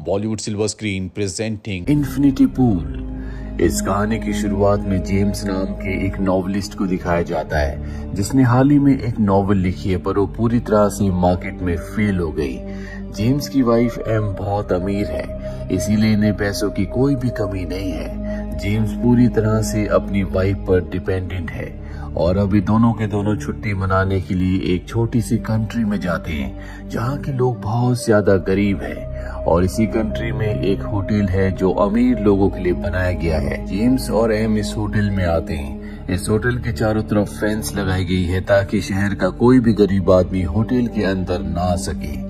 Bollywood silver screen presenting infinity pool. इस कहानी की शुरुआत में जेम्स नाम के एक नॉवलिस्ट को दिखाया जाता है जिसने हाल ही में एक नॉवल लिखी है, पर वो पूरी तरह से मार्केट में फेल हो गई। जेम्स की वाइफ एम बहुत अमीर है, इसीलिए इन्हें पैसों की कोई भी कमी नहीं है। जेम्स पूरी तरह से अपनी वाइफ पर डिपेंडेंट है और अभी दोनों के दोनों छुट्टी मनाने के लिए एक छोटी सी कंट्री में जाते हैं जहाँ के लोग बहुत ज्यादा गरीब हैं। और इसी कंट्री में एक होटल है जो अमीर लोगों के लिए बनाया गया है। जेम्स और एम इस होटल में आते हैं। इस होटल के चारों तरफ फेंस लगाई गई है ताकि शहर का कोई भी गरीब आदमी होटल के अंदर ना आ सके।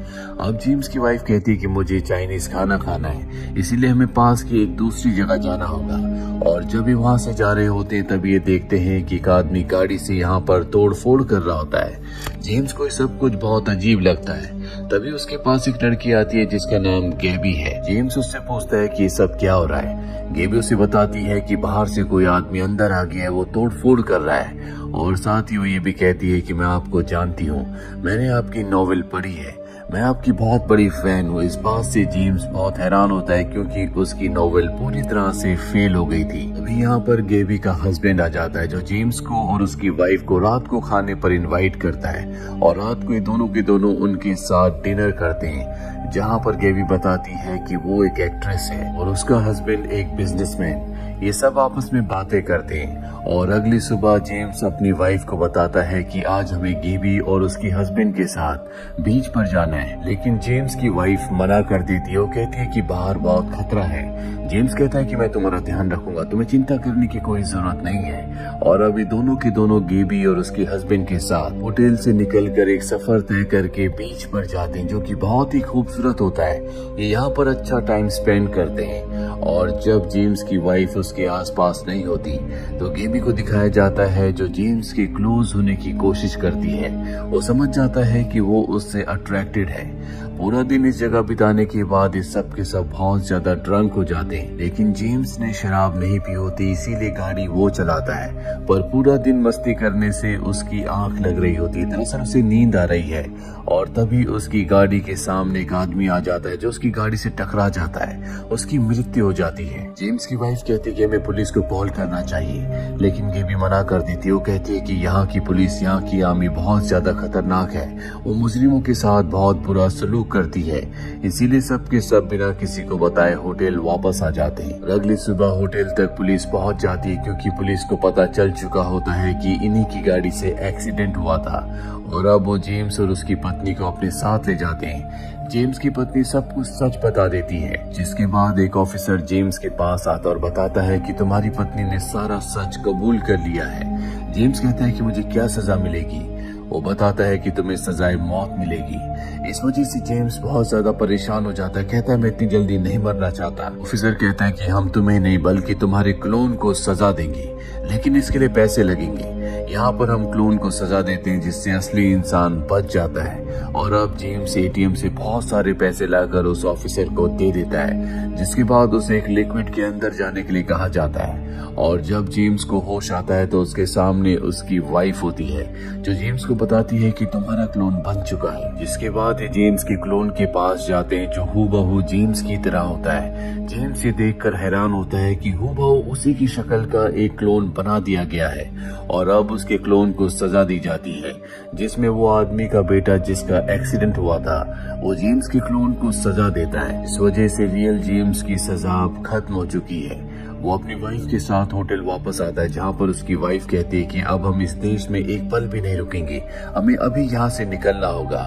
अब जेम्स की वाइफ कहती है कि मुझे चाइनीज खाना खाना है, इसीलिए हमें पास की एक दूसरी जगह जाना होगा। और जब भी वहाँ से जा रहे होते हैं तब ये देखते हैं कि एक आदमी गाड़ी से यहाँ पर तोड़ फोड़ कर रहा होता है। जेम्स को सब कुछ बहुत अजीब लगता है। तभी उसके पास एक लड़की आती है जिसका नाम गेबी है। जेम्स उससे पूछता है कि ये सब क्या हो रहा है। गेबी उसे बताती है कि बाहर से कोई आदमी अंदर आ गया है, वो तोड़ फोड़ कर रहा है। और साथ ही वो ये भी कहती है कि मैं आपको जानती हूँ, मैंने आपकी नॉवेल पढ़ी है, मैं आपकी बहुत बड़ी फैन हूँ। इस बात से जेम्स बहुत हैरान होता है क्योंकि उसकी नॉवेल पूरी तरह से फेल हो गई थी। अभी यहाँ पर गेबी का हस्बैंड आ जाता है जो जेम्स को और उसकी वाइफ को रात को खाने पर इनवाइट करता है और रात को ये दोनों के दोनों उनके साथ डिनर करते हैं, जहाँ पर गेबी बताती है कि वो एक एक्ट्रेस है और उसका हस्बैंड एक बिजनेसमैन। ये सब आपस में बातें करते हैं और अगली सुबह जेम्स अपनी वाइफ को बताता है कि आज हमें गेबी और उसके हस्बैंड के साथ बीच पर जाना है। लेकिन जेम्स की वाइफ मना कर देती है। वो कहती है कि बाहर बहुत खतरा है। जेम्स कहता है कि मैं तुम्हारा ध्यान रखूंगा, तुम्हें चिंता करने की कोई जरूरत नहीं है। और अभी दोनों के दोनों गेबी और उसके हस्बैंड के साथ होटल से निकलकर एक सफर तय करके बीच पर जाते हैं जो कि बहुत ही खूबसूरत होता है। ये यहाँ पर अच्छा टाइम स्पेंड करते हैं। और जब जेम्स की वाइफ उसके आसपास नहीं होती तो गेबी को दिखाया जाता है जो जेम्स के क्लोज होने की कोशिश करती है। वो समझ जाता है कि वो उससे अट्रैक्टेड है। पूरा दिन इस जगह बिताने के बाद इस सब के सब बहुत ज्यादा ड्रंक हो जाते हैं, लेकिन जेम्स ने शराब नहीं पी होती इसीलिए गाड़ी वो चलाता है। पर पूरा दिन मस्ती करने से उसकी आंख लग रही होती है, दरअसल उसे नींद आ रही है। और तभी उसकी गाड़ी के सामने एक आदमी आ जाता है जो उसकी गाड़ी से टकरा जाता है, उसकी मृत्यु हो जाती है। जेम्स की वाइफ कहती है कि हमें पुलिस को कॉल करना चाहिए, लेकिन गेबी मना कर देती है। वो कहती है कि यहाँ की पुलिस, यहाँ की आर्मी बहुत ज्यादा खतरनाक है, वो मुजरिमों के साथ बहुत बुरा सलूक करती है। इसीलिए सब के सब बिना किसी को बताए होटल वापस आ जाते हैं। अगली सुबह होटल तक पुलिस पहुंच जाती है क्योंकि पुलिस को पता चल चुका होता है कि इन्हीं की गाड़ी से एक्सीडेंट हुआ था। और अब वो जेम्स और उसकी पत्नी को अपने साथ ले जाते हैं। जेम्स की पत्नी सब कुछ सच बता देती है, जिसके बाद एक ऑफिसर जेम्स के पास आता और बताता है कि तुम्हारी पत्नी ने सारा सच कबूल कर लिया है। जेम्स कहता है कि मुझे क्या सजा मिलेगी। वो बताता है कि तुम्हें सजाए मौत मिलेगी। इस वजह से जेम्स बहुत ज्यादा परेशान हो जाता है। कहता है मैं इतनी जल्दी नहीं मरना चाहता। ऑफिसर कहता है कि हम तुम्हें नहीं बल्कि तुम्हारे क्लोन को सजा देंगे, लेकिन इसके लिए पैसे लगेंगे। यहाँ पर हम क्लोन को सजा देते हैं जिससे असली इंसान बच जाता है। और अब जेम्स एटीएम से बहुत सारे पैसे लाकर उस ऑफिसर को दे देता है, जिसके बाद उसे एक लिक्विड के अंदर जाने के लिए कहा जाता है। और जब जेम्स को होश आता है तो उसके सामने उसकी वाइफ होती है जो जेम्स को बताती है कि तुम्हारा क्लोन बन चुका है। जिसके बाद ये जेम्स के क्लोन के पास जाते हैं जो हूबहू जेम्स की तरह होता है। जेम्स ये देखकर हैरान होता है कि हूबहू उसी की शक्ल का एक क्लोन बना दिया गया है। और अब उसके क्लोन को सजा दी जाती है, जिसमें वो आदमी का बेटा जिसका एक्सीडेंट हुआ था वो जेम्स के क्लोन को सजा देता है। इस वजह से रियल जेम्स की सजा अब खत्म हो चुकी है। वो अपनी वाइफ के साथ होटल वापस आता है जहाँ पर उसकी वाइफ कहती है कि अब हम इस देश में एक पल भी नहीं रुकेंगे, हमें अभी यहाँ से निकलना होगा।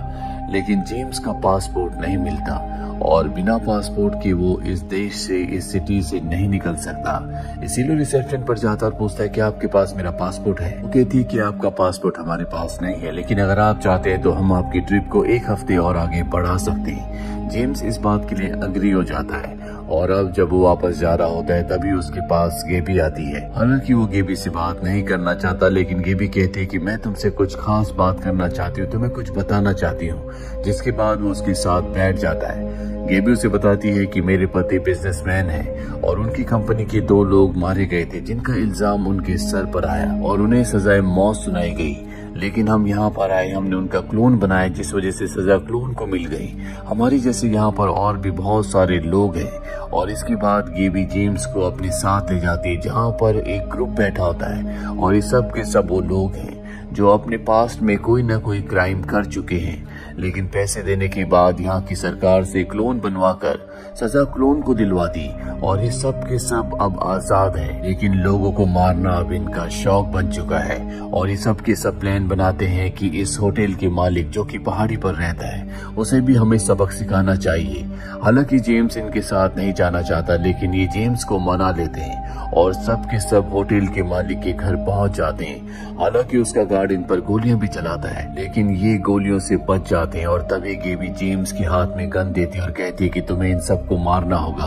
लेकिन जेम्स का पासपोर्ट नहीं मिलता और बिना पासपोर्ट के वो इस देश से, इस सिटी से नहीं निकल सकता। इसीलिए रिसेप्शन पर जाता और पूछता है कि आपके पास मेरा पासपोर्ट है। वो कहती है कि आपका पासपोर्ट हमारे पास नहीं है, लेकिन अगर आप चाहते हैं तो हम आपकी ट्रिप को एक हफ्ते और आगे बढ़ा सकते हैं। जेम्स इस बात के लिए अग्री हो जाता है। और अब जब वो वापस जा रहा होता है तभी उसके पास गेबी आती है। हालांकि वो गेबी से बात नहीं करना चाहता, लेकिन गेबी कहती है कि मैं तुमसे कुछ खास बात करना चाहती हूँ, तुम्हें कुछ बताना चाहती हूँ। जिसके बाद वो उसके साथ बैठ जाता है। गेबी उसे बताती है कि मेरे पति बिजनेसमैन हैं और उनकी कंपनी के 2 लोग मारे गए थे जिनका इल्जाम उनके सर पर आया और उन्हें सजाए मौत सुनाई गई। लेकिन हम यहाँ पर आए, हमने उनका क्लोन बनाया, जिस वजह से सजा क्लोन को मिल गई। हमारी जैसे यहाँ पर और भी बहुत सारे लोग हैं। और इसके बाद गेबी जेम्स को अपने साथ ले जाती है, जहाँ पर एक ग्रुप बैठा होता है और ये सब के सब वो लोग हैं जो अपने पास्ट में कोई ना कोई क्राइम कर चुके हैं, लेकिन पैसे देने के बाद यहाँ की सरकार से क्लोन बनवाकर सजा क्लोन को दिलवा दी और ये सब के सब अब आजाद हैं। लेकिन लोगों को मारना अब इनका शौक बन चुका है और ये सब के सब प्लान बनाते हैं कि इस होटल के मालिक जो कि पहाड़ी पर रहता है उसे भी हमें सबक सिखाना चाहिए। हालांकि जेम्स इनके साथ नहीं जाना चाहता, लेकिन ये जेम्स को मना लेते हैं और सब के सब होटल के मालिक के घर पहुंच जाते हैं। हालांकि उसका गार्ड इन पर गोलियां भी चलाता है, लेकिन ये गोलियों से बच जाते हैं। और तभी गेबी जेम्स के हाथ में गन देती है और कहती है कि तुम्हें इन सबको मारना होगा,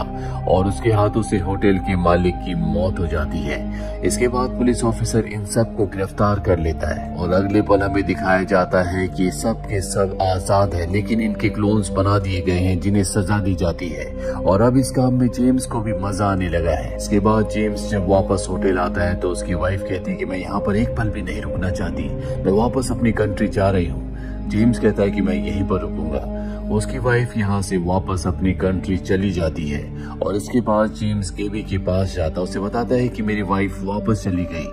और उसके हाथों से होटल के मालिक की मौत हो जाती है। इसके बाद पुलिस ऑफिसर इन सबको गिरफ्तार कर लेता है और अगले पल हमें दिखाया जाता है कि सब के सब आजाद है, लेकिन इनके क्लोन्स बना दिए गए हैं जिन्हें सजा दी जाती है। और अब इस काम में जेम्स को भी मजा आने लगा है। इसके बाद जेम्स जब वापस होटल आता है तो उसकी वाइफ कहती है कि मैं यहाँ पर एक पल भी नहीं रुकना चाहती, मैं वापस अपनी कंट्री जा रही हूँ। जेम्स कहता है कि मैं यहीं पर रुकूंगा। उसकी वाइफ यहाँ से वापस अपनी कंट्री चली जाती है और इसके बाद जेम्स गेबी के पास जाता है, उसे बताता है कि मेरी वाइफ वापस चली गई।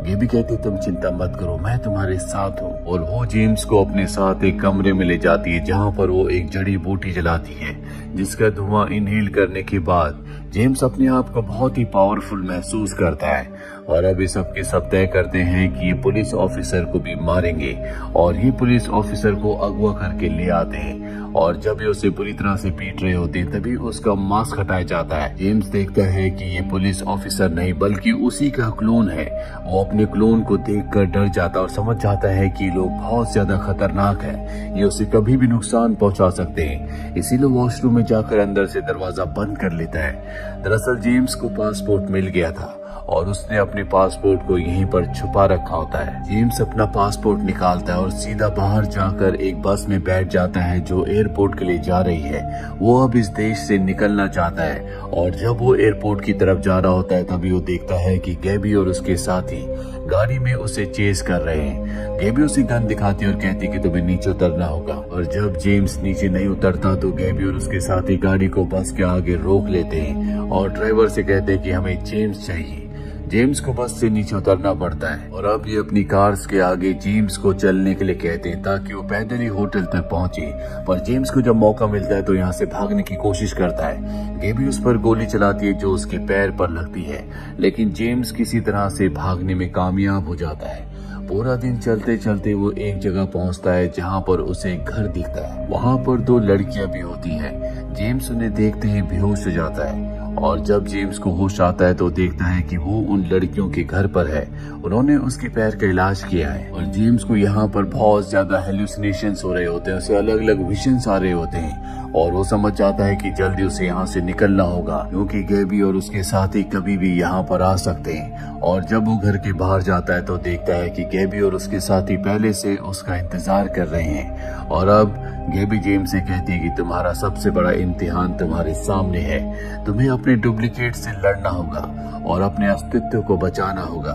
गेबी कहती तुम चिंता मत करो, मैं तुम्हारे साथ हूँ। और वो जेम्स को अपने साथ एक कमरे में ले जाती है जहाँ पर वो एक जड़ी बूटी जलाती है, जिसका धुआं इनहेल करने के बाद जेम्स अपने आप को बहुत ही पावरफुल महसूस करता है। और अब ये सब के सब तय करते हैं कि ये पुलिस ऑफिसर को भी मारेंगे और ये पुलिस ऑफिसर को अगवा करके ले आते हैं। और जब ये उसे बुरी तरह से पीट रहे होते हैं तभी उसका मास्क हटाया जाता है। जेम्स देखता है कि ये पुलिस ऑफिसर नहीं बल्कि उसी का क्लोन है। वो अपने क्लोन को देखकर डर जाता है और समझ जाता है कि लोग बहुत ज्यादा खतरनाक हैं, ये उसे कभी भी नुकसान पहुंचा सकते हैं। इसीलिए वॉशरूम में जाकर अंदर से दरवाजा बंद कर लेता है। दरअसल जेम्स को पासपोर्ट मिल गया था और उसने अपने पासपोर्ट को यहीं पर छुपा रखा होता है। जेम्स अपना पासपोर्ट निकालता है और सीधा बाहर जाकर एक बस में बैठ जाता है जो एयरपोर्ट के लिए जा रही है। वो अब इस देश से निकलना चाहता है और जब वो एयरपोर्ट की तरफ जा रहा होता है तभी वो देखता है कि गेबी और उसके साथी गाड़ी में उसे चेस कर रहे हैं। गेबी उसे गन दिखाती है और कहती है कि तुम्हें नीचे उतरना होगा। और जब जेम्स नीचे नहीं उतरता तो गेबी और उसके साथी गाड़ी को बस के आगे रोक लेते हैं और ड्राइवर से कहते हैं कि हमें जेम्स चाहिए। जेम्स को बस से नीचे उतरना पड़ता है और अब ये अपनी कार्स के आगे जेम्स को चलने के लिए कहते हैं ताकि वो पैदल ही होटल तक पहुंचे। पर जेम्स को जब मौका मिलता है तो यहाँ से भागने की कोशिश करता है। गेबी उस पर गोली चलाती है जो उसके पैर पर लगती है, लेकिन जेम्स किसी तरह से भागने में कामयाब हो जाता है। पूरा दिन चलते चलते वो एक जगह पहुंचता है जहां पर उसे घर दिखता है। वहां पर दो लड़कियां भी होती हैं। जेम्स उन्हें देखते ही बेहोश हो जाता है और जब जेम्स को होश आता है तो देखता है कि वो उन लड़कियों के घर पर है। उन्होंने उसके पैर का इलाज किया है और जेम्स को यहाँ पर बहुत ज्यादा हेलुसिनेशंस हो रहे होते हैं, उसे अलग अलग विजन्स आ रहे होते हैं और वो समझ जाता है कि जल्दी उसे यहाँ से निकलना होगा क्योंकि गेबी और उसके साथी कभी भी यहाँ पर आ सकते हैं। और जब वो घर के बाहर जाता है तो देखता है कि गेबी और उसके साथी पहले से उसका इंतजार कर रहे हैं। और अब गेबी जेम्स से कहती है कि तुम्हारा सबसे बड़ा इम्तिहान तुम्हारे सामने है, तुम्हें अपने डुप्लीकेट से लड़ना होगा और अपने अस्तित्व को बचाना होगा।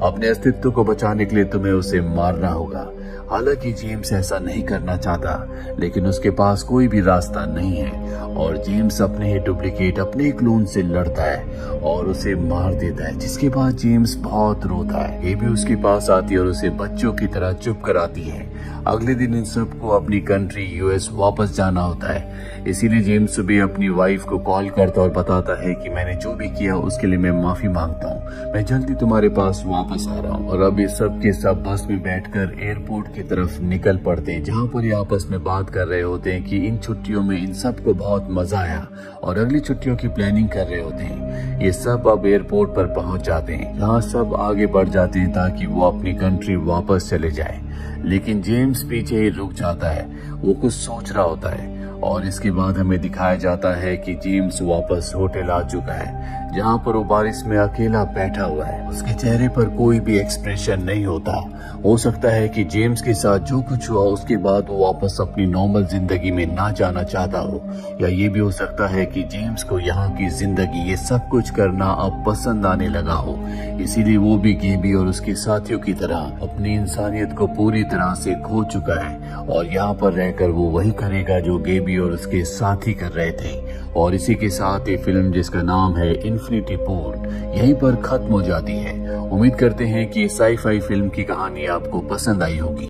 अपने अस्तित्व को बचाने के लिए तुम्हें उसे मारना होगा। हालांकि जेम्स ऐसा नहीं करना चाहता, लेकिन उसके पास कोई भी रास्ता नहीं है और जेम्स अपने ही डुप्लीकेट अपने क्लोन से लड़ता है और उसे मार देता है, जिसके बाद जेम्स बहुत रोता है। ये भी उसके पास आती है और उसे बच्चों की तरह चुप कराती है। अगले दिन इन सबको अपनी कंट्री यूएस वापस जाना होता है, इसीलिए जेम्स सुबह अपनी वाइफ को कॉल करता और बताता है कि मैंने जो भी किया उसके लिए मैं माफी मांगता हूँ, मैं जल्दी तुम्हारे पास वापस आ रहा हूँ। और अब ये सब के सब बस में बैठकर एयरपोर्ट की तरफ निकल पड़ते हैं, जहाँ पर ये आपस में बात कर रहे होते हैं कि इन छुट्टियों में इन सबको बहुत मजा आया और अगली छुट्टियों की प्लानिंग कर रहे होते हैं। ये सब अब एयरपोर्ट पर पहुंच जाते हैं, जहाँ सब आगे बढ़ जाते हैं ताकि वो अपनी कंट्री वापस चले जाए। लेकिन जेम्स पीछे ही रुक जाता है, वो कुछ सोच रहा होता है और इसके बाद हमें दिखाया जाता है कि जेम्स वापस होटल आ चुका है, जहाँ पर वो बारिश में अकेला बैठा हुआ है। उसके चेहरे पर कोई भी एक्सप्रेशन नहीं होता। हो सकता है कि जेम्स के साथ जो कुछ हुआ उसके बाद वो वापस अपनी नॉर्मल जिंदगी में ना जाना चाहता हो, या ये भी हो सकता है कि जेम्स को यहाँ की जिंदगी, ये सब कुछ करना अब पसंद आने लगा हो, इसीलिए वो भी गेबी और उसके साथियों की तरह अपनी इंसानियत को पूरी तरह से खो चुका है और यहाँ पर रहकर वो वही करेगा जो गेबी और उसके साथी कर रहे थे। और इसी के साथ ये फिल्म, जिसका नाम है इन्फिनिटी पूल, यहीं पर खत्म हो जाती है। उम्मीद करते हैं कि साई-फाई फिल्म की कहानी आपको पसंद आई होगी।